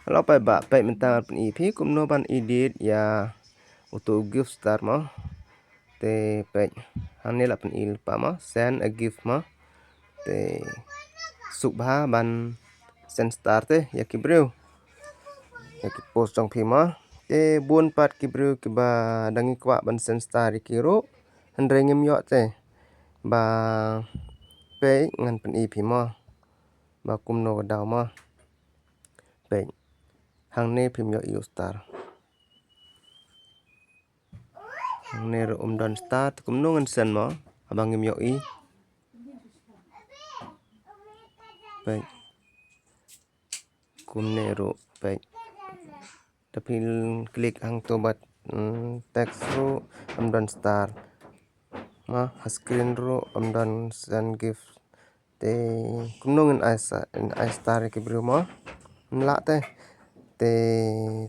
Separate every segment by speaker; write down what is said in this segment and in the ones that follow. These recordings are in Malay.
Speaker 1: Kalau pe mental pen EP kumno ban edit ya auto gift start mo te pe hang ni la pen il pa mo send a gift mo te subha ban send start te ya kibreu ya ki post trong phi mo te buôn pat kibreu ki ba dangi kwa ban send star ki ro hendre ngim yo te ba pe ngan pen EP mo ba kumno daw mo pe hang ni phim yo io star hang ni ro don start kumno ngan sen mo abang ngim yo I pe kumne ro pe tapi klik hang to bat text ro don start ma screen ro don send gift te kumno ngan I star ki bro mo la te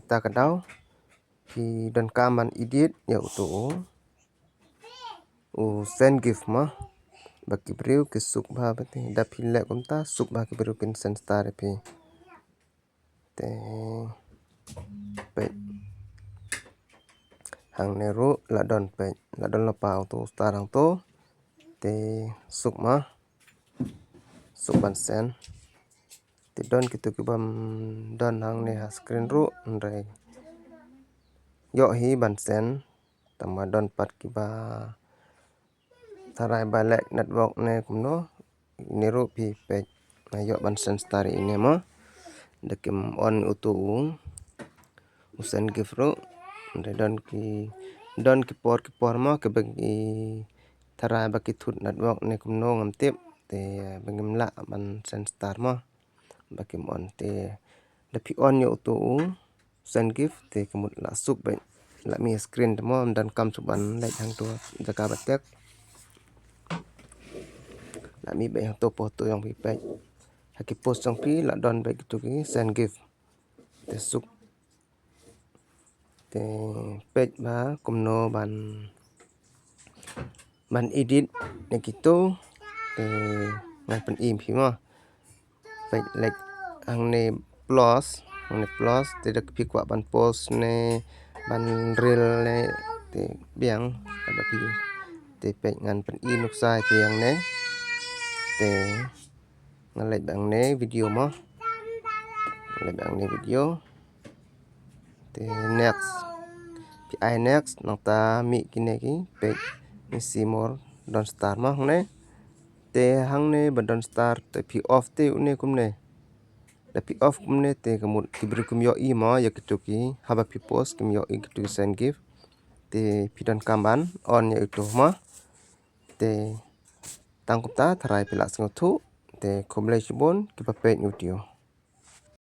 Speaker 1: ta ka daw thì don kaman edit ya uto u send gift ma baki breu ke suk ba bati da phile kumta suk ba ki breu pin send star pe te pe hang nero la don la pa auto star hang to te suk ma suk ban send te don kitu ki bam don hang ne screen ro ndai yo hi ban send tama don pat ki ba tarai balek network ne kumno nero pi pe na yo ban send star ini mo dekem on auto usen gift ro de don ki por mo ke bagi tarai baki thut network ne kumno ngam tip te bangim la ban send star mo baki on te de pi on yo auto send gift te kemut la suk be la mi screen mo dan kam suban lek hang to jaka batek la mi be hang to foto yang pi pe haki post trong pi la don be gitu ki send gift te suk te page ba kumno ban edit ne gitu te ngan pen im phi mo page like hang ne plus te dak pi kwa ban post ne ban reel ne te biang ba pi te page ngan pen I nuk sai te yang ne te ngan lek bang ne video mo lek bang ne video te next pi I next nang ta mi kine ki page ni simor don star mo hang ne te hang ne ba don star te pi off te une kumne da pi off kumne te kamut kibru kum yo I mo ya kitu ki haba pi post kum yo I kitu send gift te pi don kamban on ya itu mo te tang kumta tharai pila singothu te komle chibon ki pa page video